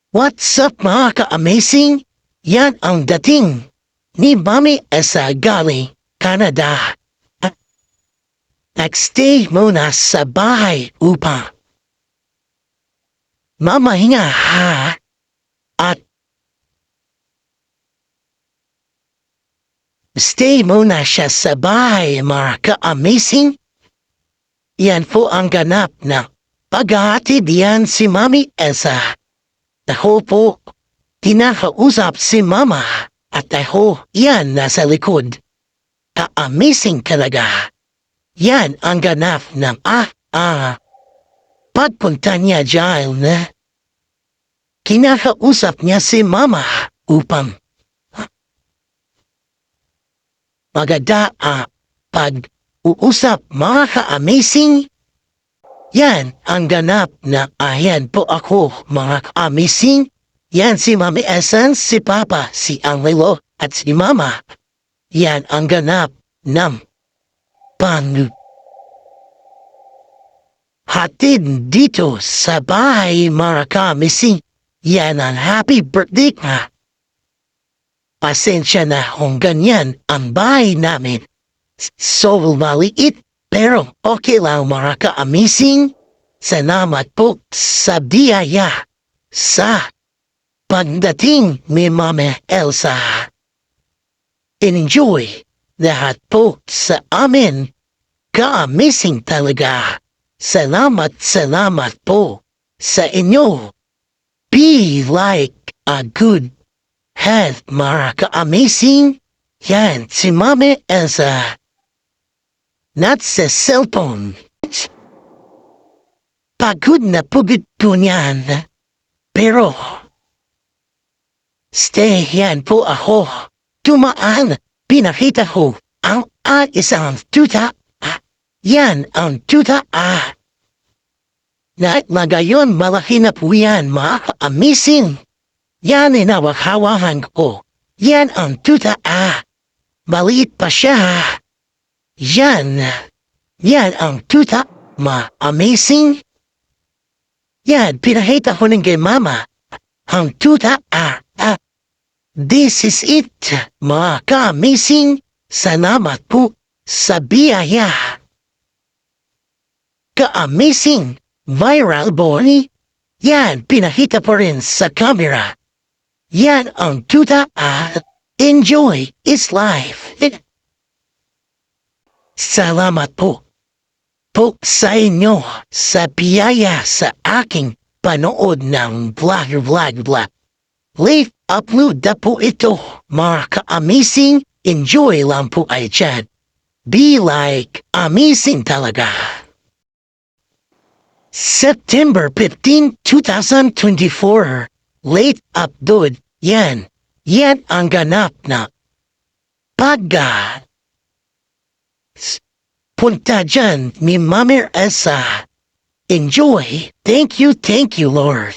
What's up mga ka-amazing? Yan ang dating ni Mami sa galing Canada. Nagstay muna sa bahay upang mamahinga at stay muna siya sa bahay mga ka-amazing. Yan po ang ganap na paghahatid yan si Mami Elsa. Dahil po, kinakausap si Mama at dahil yan nasa likod. Ka-amazing talaga. Yan ang ganap ng pagpunta niya dyan na kinakausap niya si Mama upang maganda pag-uusap mga ka-amazing. Yan ang ganap na ayan po ako mga ka-amazing. Yan si Mami Essence, si Papa, si Angelo at si Mama. Yan ang ganap ng hatid dito sa bahay mga ka-amazing. Yan ang happy birthday nga. Pasensya na kung ganyan ang bahay namin. So maliit. Pero okay lang mga ka-amazing. Salamat po sa biyaya sa pagdating ni Mama Elsa. Enjoy lahat po sa amin. Ka-amazing talaga. Salamat po sa inyo. Be like a good head mga ka-amazing. Yan si Mama Elsa. Not sa cellphone. Pagod na pugod po niyan. Pero, stay yan po ako. Tumaan, pinakita ko ang isang tuta. Yan ang tuta. Na ngayon malaki na po yan mga amazing. Yan inawakawahan ko. Yan ang tuta. Maliit pa siya. Yan ang tuta, amazing. Yan, pinakita ko ng kay Mama. Ang tuta, this is it, mga ka-amazing. Salamat po sa biyaya. Ka-amazing, viral boy. Yan, pinakita po rin sa camera. Yan ang tuta, enjoy is life. Salamat po sa inyo sa biyaya sa aking panood ng vlog. Late upload na po ito mga ka-amazing. Enjoy lang po ay dyan. Be like amazing talaga. September 15, 2024. Late upload. Yan ang ganap na punta dyan ni Mami Elsa. Enjoy. Thank you, Lord.